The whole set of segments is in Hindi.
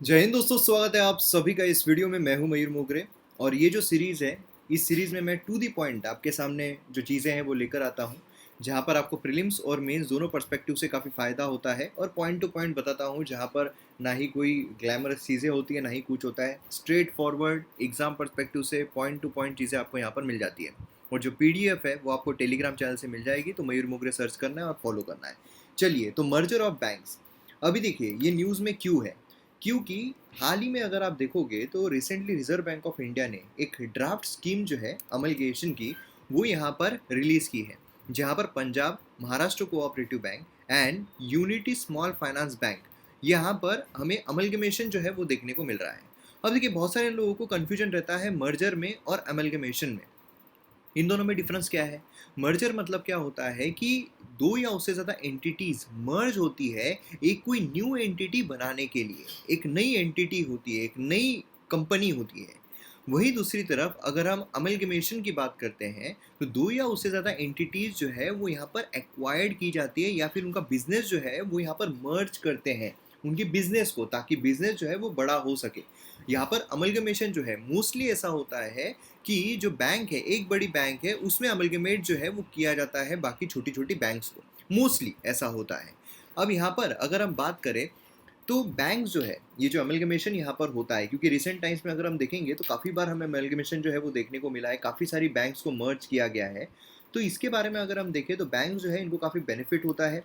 जय हिंद दोस्तों, स्वागत है आप सभी का इस वीडियो में। मैं हूं मयूर मोगरे और ये जो सीरीज़ है, इस सीरीज़ में मैं टू दी पॉइंट आपके सामने जो चीज़ें हैं वो लेकर आता हूं, जहां पर आपको प्रीलिम्स और मेंस दोनों पर्सपेक्टिव से काफ़ी फ़ायदा होता है और पॉइंट टू पॉइंट बताता हूं, जहां पर ना ही कोई ग्लैमरस चीज़ें होती है ना ही कुछ होता है। स्ट्रेट फॉरवर्ड एग्जाम पर्सपेक्टिव से पॉइंट टू पॉइंट चीज़ें आपको यहाँ पर मिल जाती है। और जो PDF है वो आपको टेलीग्राम चैनल से मिल जाएगी, तो मयूर मोगरे सर्च करना है और फॉलो करना है। चलिए, तो मर्जर ऑफ बैंक्स, अभी देखिए ये न्यूज़ में क्यों है, क्योंकि हाल ही में अगर आप देखोगे तो recently reserve bank of India ने एक ड्राफ्ट स्कीम जो है अमलगेशन की, वो यहाँ पर रिलीज की है, जहाँ पर Punjab Maharashtra cooperative bank and unity small finance bank, यहाँ पर हमें अमलगमेशन जो है वो देखने को मिल रहा है। अब देखिए, बहुत सारे लोगों को कन्फ्यूजन रहता है मर्जर में और अमलगमेशन में। इन दोनों में डिफरेंस क्या है? मर्जर मतलब क्या होता है कि दो या उससे ज़्यादा एंटिटीज मर्ज होती है एक कोई न्यू एंटिटी बनाने के लिए। एक नई एंटिटी होती है, एक नई कंपनी होती है। वहीं दूसरी तरफ अगर हम अमलगमेशन की बात करते हैं, तो दो या उससे ज़्यादा एंटिटीज जो है वो यहाँ पर एक्वायर्ड की जाती है, या फिर उनका बिजनेस जो है वो यहाँ पर मर्ज करते हैं उनके बिजनेस को, ताकि बिजनेस जो है वो बड़ा हो सके। यहाँ पर अमलगमेशन जो है मोस्टली ऐसा होता है कि जो बैंक है, एक बड़ी बैंक है, उसमें अमलगमेट जो है वो किया जाता है बाकी छोटी छोटी बैंक्स को। मोस्टली ऐसा होता है। अब यहाँ पर अगर हम बात करें, तो बैंक जो है, ये जो अमलगमेशन यहाँ पर होता है, क्योंकि रिसेंट टाइम्स में अगर हम देखेंगे तो काफ़ी बार हमें अमलगमेशन जो है वो देखने को मिला है, काफ़ी सारी बैंक्स को मर्ज किया गया है। तो इसके बारे में अगर हम देखें तो बैंक जो है इनको काफ़ी बेनिफिट होता है,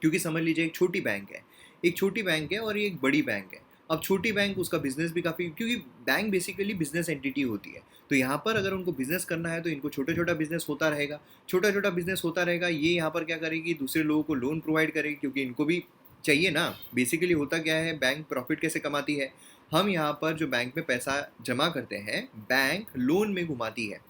क्योंकि समझ लीजिए एक छोटी बैंक है, एक छोटी बैंक है और ये एक बड़ी बैंक है। अब छोटी बैंक, उसका बिजनेस भी काफ़ी, क्योंकि बैंक बेसिकली बिजनेस एंटिटी होती है, तो यहाँ पर अगर उनको बिजनेस करना है तो इनको छोटा छोटा बिजनेस होता रहेगा। छोटा छोटा बिजनेस होता रहेगा, ये यहाँ पर क्या करेगी, दूसरे लोगों को लोन प्रोवाइड करेगी, क्योंकि इनको भी चाहिए ना। बेसिकली होता क्या है, बैंक प्रॉफिट कैसे कमाती है, हम यहाँ पर जो बैंक में पैसा जमा करते हैं, बैंक लोन में घुमाती है।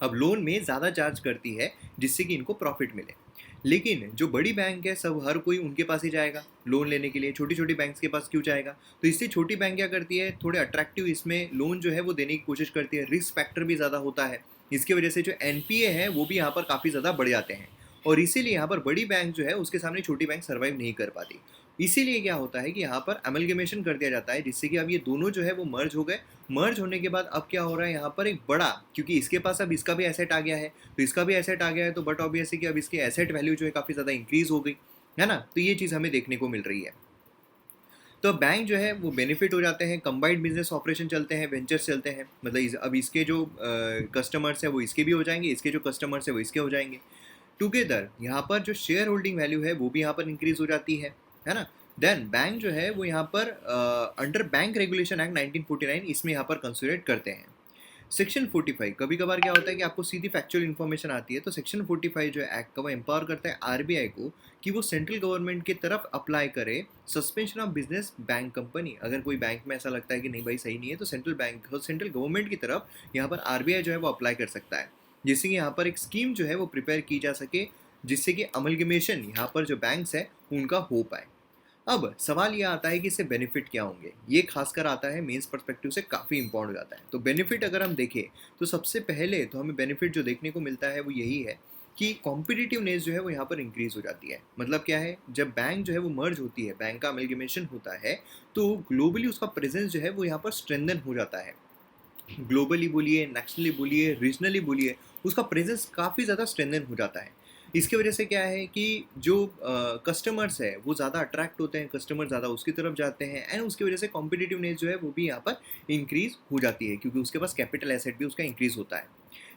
अब लोन में ज़्यादा चार्ज करती है जिससे कि इनको प्रॉफिट मिले। लेकिन जो बड़ी बैंक है, सब हर कोई उनके पास ही जाएगा लोन लेने के लिए, छोटी छोटी बैंक्स के पास क्यों जाएगा? तो इससे छोटी बैंक क्या करती है, थोड़े अट्रैक्टिव इसमें लोन जो है वो देने की कोशिश करती है। रिस्क फैक्टर भी ज़्यादा होता है, इसकी वजह से जो NPA है वो भी यहाँ पर काफ़ी ज़्यादा बढ़ जाते हैं। और इसीलिए यहाँ पर बड़ी बैंक जो है उसके सामने छोटी बैंक सर्वाइव नहीं कर पाती। इसीलिए क्या होता है कि यहाँ पर अमलगमेशन कर दिया जाता है, जिससे कि अब ये दोनों जो है वो मर्ज हो गए। मर्ज होने के बाद अब क्या हो रहा है, यहाँ पर एक बड़ा, क्योंकि इसके पास अब इसका भी एसेट आ गया है, तो इसका भी एसेट आ गया है, तो बट ऑब्वियस है कि अब इसकी एसेट वैल्यू जो है काफ़ी ज़्यादा इंक्रीज हो गई है ना। तो ये चीज़ हमें देखने को मिल रही है। तो बैंक जो है वो बेनिफिट हो जाते हैं, कंबाइंड बिजनेस ऑपरेशन चलते हैं, वेंचर्स चलते हैं, मतलब अब इसके जो कस्टमर्स हैं वो इसके भी हो जाएंगे, इसके जो कस्टमर्स हैं वो इसके हो जाएंगे टुगेदर। यहाँ पर जो शेयर होल्डिंग वैल्यू है वो भी यहाँ पर इंक्रीज हो जाती है ना। देन बैंक जो है वो यहाँ पर अंडर बैंक रेगुलेशन एक्ट 1949 इसमें यहाँ पर कंसिडरेट करते हैं। सेक्शन 45, कभी कभार क्या होता है कि आपको सीधी फैक्चुअल इन्फॉर्मेशन आती है, तो सेक्शन 45 जो एक्ट का वो एम्पावर करता है RBI को कि वो सेंट्रल गवर्नमेंट की तरफ अप्लाई करे suspension of business bank company. अगर कोई बैंक में ऐसा लगता है कि नहीं भाई सही नहीं है, तो सेंट्रल गवर्नमेंट की तरफ यहाँ पर RBI जो है वो अप्लाई कर सकता है, जिससे कि यहाँ पर एक स्कीम जो है वो प्रिपेयर की जा सके, जिससे कि अमलगमेशन यहाँ पर जो बैंक्स है उनका हो पाए। अब सवाल ये आता है कि इससे बेनिफिट क्या होंगे, ये खासकर आता है मेंस पर्सपेक्टिव से काफ़ी इंपॉर्टेंट हो जाता है। तो बेनिफिट अगर हम देखें, तो सबसे पहले तो हमें बेनिफिट जो देखने को मिलता है वो यही है कि कॉम्पिटिटिवनेस जो है वो यहाँ पर इंक्रीज हो जाती है। मतलब क्या है, जब बैंक जो है वो मर्ज होती है, बैंक का अमलगमेशन होता है, तो ग्लोबली उसका प्रेजेंस जो है वो यहाँ पर स्ट्रेंथन हो जाता है। ग्लोबली बोलिए, नेशनली बोलिए, रीजनली बोलिए, उसका प्रेजेंस काफ़ी ज़्यादा स्ट्रेंथन हो जाता है। इसकी वजह से क्या है कि जो कस्टमर्स है वो ज़्यादा अट्रैक्ट होते हैं, कस्टमर ज़्यादा उसकी तरफ जाते हैं, एंड उसकी वजह से कॉम्पिटिटिवनेस जो है वो भी यहाँ पर इंक्रीज हो जाती है, क्योंकि उसके पास कैपिटल एसेट भी उसका इंक्रीज होता है।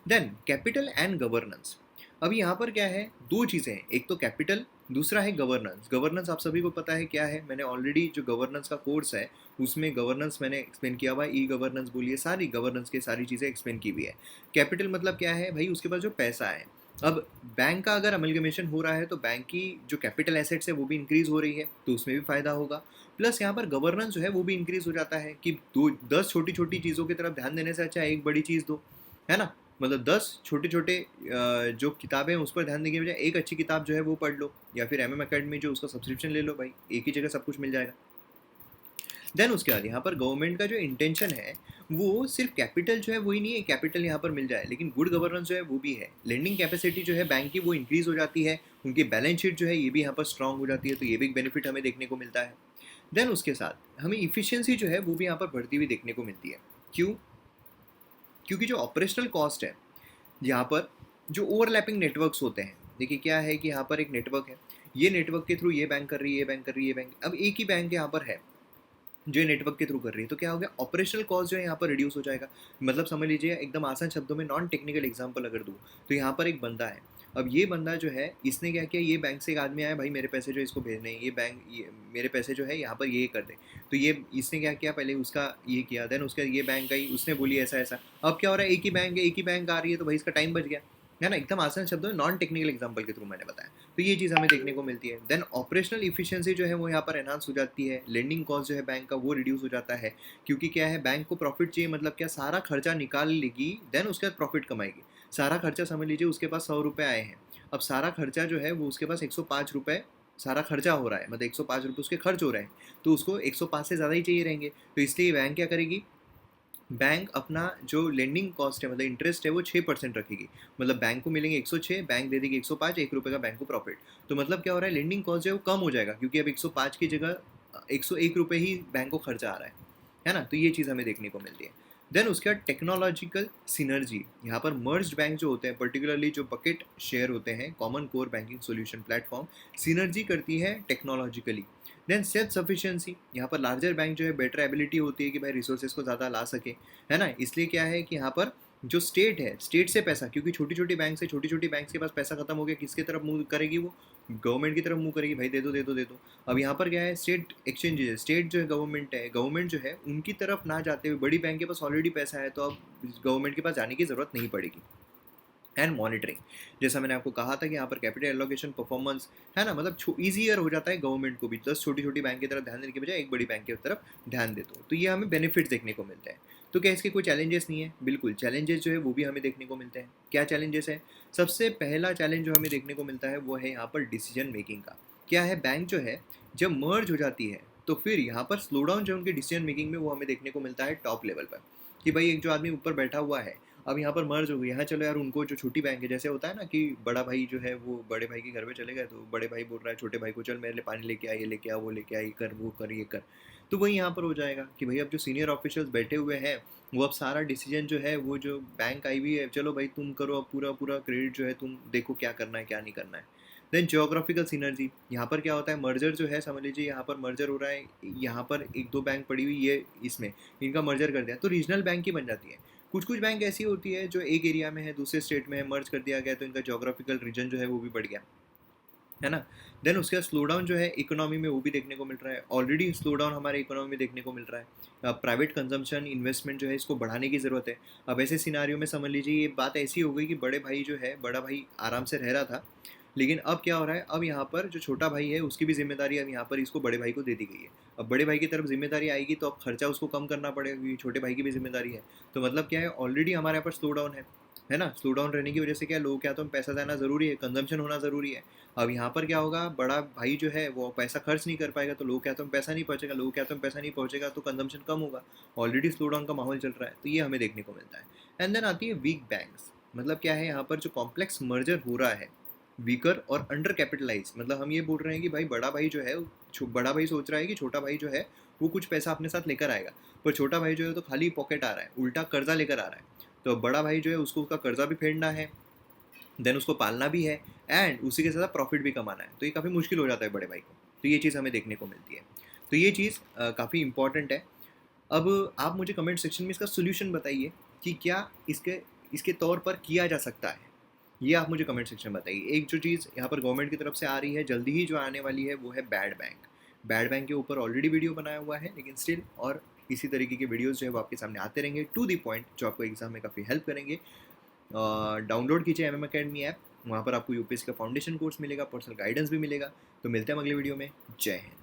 देन कैपिटल एंड गवर्नेंस, अभी यहाँ पर क्या है, दो चीज़ें हैं, एक तो कैपिटल, दूसरा है गवर्नेंस। गवर्नेंस आप सभी को पता है क्या है, मैंने ऑलरेडी जो गवर्नेंस का कोर्स है उसमें गवर्नेंस मैंने एक्सप्लेन किया हुआ है, गवर्नेंस बोलिए, सारी गवर्नेंस की सारी चीज़ें एक्सप्लेन की हुई है। कैपिटल मतलब क्या है भाई, उसके पास जो पैसा है। अब बैंक का अगर अमलगमेशन हो रहा है तो बैंक की जो कैपिटल एसेट्स है वो भी इंक्रीज हो रही है, तो उसमें भी फायदा होगा। प्लस यहाँ पर गवर्नेंस जो है वो भी इंक्रीज हो जाता है कि 10 छोटी छोटी चीज़ों की तरफ ध्यान देने से अच्छा एक बड़ी चीज़ दो, है ना। मतलब 10 छोटे छोटे जो किताबें हैं उस पर ध्यान देने के बजाय एक अच्छी किताब जो है वो पढ़ लो, या फिर MM अकेडमी जो उसका सब्सक्रिप्शन ले लो भाई, एक ही जगह सब कुछ मिल जाएगा। देन उसके बाद यहाँ पर गवर्नमेंट का जो इंटेंशन है वो सिर्फ कैपिटल जो है वही नहीं है, कैपिटल यहाँ पर मिल जाए, लेकिन गुड गवर्नेंस जो है वो भी है। लेंडिंग कैपेसिटी जो है बैंक की वो इंक्रीज हो जाती है, उनकी बैलेंस शीट जो है ये भी यहाँ पर स्ट्रांग हो जाती है, तो ये भी एक बेनिफिट हमें देखने को मिलता है। देन उसके साथ हमें इफ़िशियंसी जो है वो भी यहाँ पर बढ़ती हुई देखने को मिलती है। क्यों? क्योंकि जो ऑपरेशनल कॉस्ट है, यहाँ पर जो ओवरलैपिंग नेटवर्क्स होते हैं, देखिए क्या है कि यहाँ पर एक नेटवर्क है, ये नेटवर्क के थ्रू ये बैंक कर रही है, ये बैंक कर रही है, ये बैंक, अब एक ही बैंक यहाँ पर है जो ये नेटवर्क के थ्रू कर रही है, तो क्या हो गया, ऑपरेशनल कॉस्ट जो है यहाँ पर रिड्यूस हो जाएगा। मतलब समझ लीजिए एकदम आसान शब्दों में, नॉन टेक्निकल एग्जांपल अगर दूँ, तो यहाँ पर एक बंदा है, अब ये बंदा जो है इसने क्या किया, ये बैंक से एक आदमी आया, भाई मेरे पैसे जो है इसको भेजने हैं, ये बैंक ये मेरे पैसे जो है यहाँ पर ये कर दे, तो ये इसने क्या किया, पहले उसका ये किया, देन उसका ये बैंक आई, उसने बोली ऐसा ऐसा, अब क्या हो रहा है, एक ही बैंक है, एक ही बैंक आ रही है, तो भाई इसका टाइम बच गया, है ना। एकदम आसान शब्दों में नॉन टेक्निकल एग्जांपल के थ्रू मैंने बताया, तो ये चीज़ हमें देखने को मिलती है। देन ऑपरेशनल इफिशियंसी जो है वो यहाँ पर एनहांस हो जाती है, लेंडिंग कॉस्ट जो है बैंक का वो रिड्यूस हो जाता है, क्योंकि क्या है, बैंक को प्रॉफिट चाहिए, मतलब क्या, सारा खर्चा निकाल लेगी, देन उसके बाद प्रॉफिट कमाएगी। सारा खर्चा समझ लीजिए उसके पास 100 रुपये आए हैं, अब सारा खर्चा जो है वो उसके पास 105 रुपये सारा खर्चा हो रहा है, मतलब 105 रुपये उसके खर्च हो रहे हैं, तो उसको 105 से ज़्यादा ही चाहिए रहेंगे, तो इसलिए बैंक क्या करेगी, बैंक अपना जो लेंडिंग कॉस्ट है, मतलब इंटरेस्ट है, वो 6% रखेगी, मतलब बैंक को मिलेंगे 106, बैंक दे देगी 105, 1 रुपये का बैंक को प्रॉफिट, तो मतलब क्या हो रहा है, लेंडिंग कॉस्ट जो है वो कम हो जाएगा, क्योंकि अब 105 की जगह 101 रुपये ही बैंक को खर्चा आ रहा है ना, तो ये चीज़ हमें देखने को मिलती है। देन उसके बाद टेक्नोलॉजिकल सिनर्जी, यहाँ पर मर्ज्ड बैंक जो होते हैं, पर्टिकुलरली जो बकेट शेयर होते हैं, common core banking solution platform synergy करती है टेक्नोलॉजिकली। देन सेल्फ सफिशिएंसी, यहाँ पर लार्जर बैंक जो है बेटर एबिलिटी होती है कि भाई रिसोर्सेज को ज़्यादा ला सके, है ना, इसलिए क्या है कि यहाँ पर जो स्टेट है, स्टेट से पैसा, क्योंकि छोटी छोटी बैंक से, छोटी छोटी बैंक के पास पैसा खत्म हो गया, किसके तरफ मूव करेगी, वो गवर्नमेंट की तरफ मूव करेगी, भाई दे दो दे दो दे दो। अब यहाँ पर क्या है, स्टेट एक्सचेंजेस है, स्टेट जो है गवर्नमेंट है, गवर्नमेंट जो है उनकी तरफ ना जाते हुए, बड़ी बैंक के पास ऑलरेडी पैसा है, तो अब गवर्नमेंट के पास जाने की ज़रूरत नहीं पड़ेगी। एंड मॉनिटरिंग, जैसा मैंने आपको कहा था कि यहाँ पर कैपिटल एलोकेशन परफॉर्मेंस, है ना, मतलब ईजियर हो जाता है गवर्नमेंट को भी, 10 छोटी छोटी बैंक की तरफ ध्यान देने के बजाय एक बड़ी बैंक की तरफ ध्यान देते हो, तो ये हमें बेनिफिट्स देखने को मिलते हैं। तो क्या इसके कोई चैलेंजेस नहीं है? बिल्कुल, चैलेंजेस जो है वो भी हमें देखने को मिलते हैं। क्या चैलेंजेस है? सबसे पहला चैलेंज जो हमें देखने को मिलता है वो है यहाँ पर डिसीजन मेकिंग का। क्या है, बैंक जो है जब मर्ज हो जाती है, तो फिर यहाँ पर स्लो डाउन जो उनकी डिसीजन मेकिंग में वो हमें देखने को मिलता है टॉप लेवल पर, कि भाई एक जो आदमी ऊपर बैठा हुआ है, अब यहाँ पर मर्ज हो गई, यहाँ चलो यार, उनको जो छोटी बैंक है, जैसे होता है ना कि बड़ा भाई जो है वो बड़े भाई के घर में चले गए, तो बड़े भाई बोल रहा है छोटे भाई को, चल मेरे लिए पानी लेके आ, ये लेके आ, वो लेके आ, ये कर, वो कर, ये कर, तो वही यहाँ पर हो जाएगा कि भाई अब जो सीनियर ऑफिशियल्स बैठे हुए हैं, वो अब सारा डिसीजन जो है, वो जो बैंक आई हुई है, चलो भाई तुम करो, अब पूरा पूरा क्रेडिट जो है तुम देखो क्या करना है क्या नहीं करना है। देन जियोग्राफिकल सिनर्जी, यहाँ पर क्या होता है, मर्जर जो है, समझ लीजिए यहाँ पर मर्जर हो रहा है, यहाँ पर एक दो बैंक पड़ी हुई ये, इसमें इनका मर्जर कर दिया तो रीजनल बैंक ही बन जाती है। कुछ कुछ बैंक ऐसी होती है जो एक एरिया में है, दूसरे स्टेट में है, मर्ज कर दिया गया, तो इनका जोग्राफिकल रीजन जो है वो भी बढ़ गया, है ना। देन उसके बाद स्लो डाउन जो है इकोनॉमी में वो भी देखने को मिल रहा है, ऑलरेडी स्लो डाउन हमारे इकोनॉमी में देखने को मिल रहा है। प्राइवेट कंजम्पशन इन्वेस्टमेंट जो है इसको बढ़ाने की ज़रूरत है। अब ऐसे सिनारियों में समझ लीजिए ये बात ऐसी हो गई कि बड़े भाई जो है, बड़ा भाई आराम से रह रहा था, लेकिन अब क्या हो रहा है, अब यहाँ पर जो छोटा भाई है उसकी भी जिम्मेदारी अब यहाँ पर इसको बड़े भाई को दे दी गई है। अब बड़े भाई की तरफ जिम्मेदारी आएगी तो अब खर्चा उसको कम करना पड़ेगा, क्योंकि छोटे भाई की भी जिम्मेदारी है। तो मतलब क्या है, ऑलरेडी हमारे यहाँ पर स्लो डाउन है ना। स्लो डाउन रहने की वजह से क्या, लोग क्या, तो पैसा देना ज़रूरी है, कंजम्पशन होना ज़रूरी है। अब यहाँ पर क्या होगा, बड़ा भाई जो है वो पैसा खर्च नहीं कर पाएगा, तो लोग क्या, तो पैसा नहीं पहुँचेगा, लोग क्या, तो पैसा नहीं पहुँचेगा तो कंजम्पशन कम होगा। ऑलरेडी स्लो डाउन का माहौल चल रहा है, तो ये हमें देखने को मिलता है। एंड देन आती है वीक बैंक्स, मतलब क्या है, यहाँ पर जो कॉम्प्लेक्स मर्जर हो रहा है, वीकर और अंडर कैपिटलाइज, मतलब हम ये बोल रहे हैं कि भाई बड़ा भाई जो है, बड़ा भाई सोच रहा है कि छोटा भाई जो है वो कुछ पैसा अपने साथ लेकर आएगा, पर छोटा भाई जो है तो खाली पॉकेट आ रहा है, उल्टा कर्जा लेकर आ रहा है। तो बड़ा भाई जो है उसको उसका कर्जा भी फेडना है, देन उसको पालना भी है, एंड उसी के साथ प्रॉफिट भी कमाना है, तो ये काफ़ी मुश्किल हो जाता है बड़े भाई को। तो ये चीज़ हमें देखने को मिलती है, तो ये चीज़ काफ़ी इंपॉर्टेंट है। अब आप मुझे कमेंट सेक्शन में इसका सोल्यूशन बताइए कि क्या इसके इसके तौर पर किया जा सकता है, ये आप मुझे कमेंट सेक्शन में बताइए। एक जो चीज़ यहाँ पर गवर्नमेंट की तरफ से आ रही है, जल्दी ही जो आने वाली है, वो है बैड बैंक। बैड बैंक के ऊपर ऑलरेडी वीडियो बनाया हुआ है, लेकिन स्टिल और इसी तरीके के वीडियोस जो है वो आपके सामने आते रहेंगे टू दी पॉइंट, जो आपको एग्जाम में काफ़ी हेल्प करेंगे। डाउनलोड कीजिए MM Academy ऐप, वहाँ पर आपको यूपीएससी का फाउंडेशन कोर्स मिलेगा, पर्सनल गाइडेंस भी मिलेगा। तो मिलते हैं अगले वीडियो में। जय हिंद।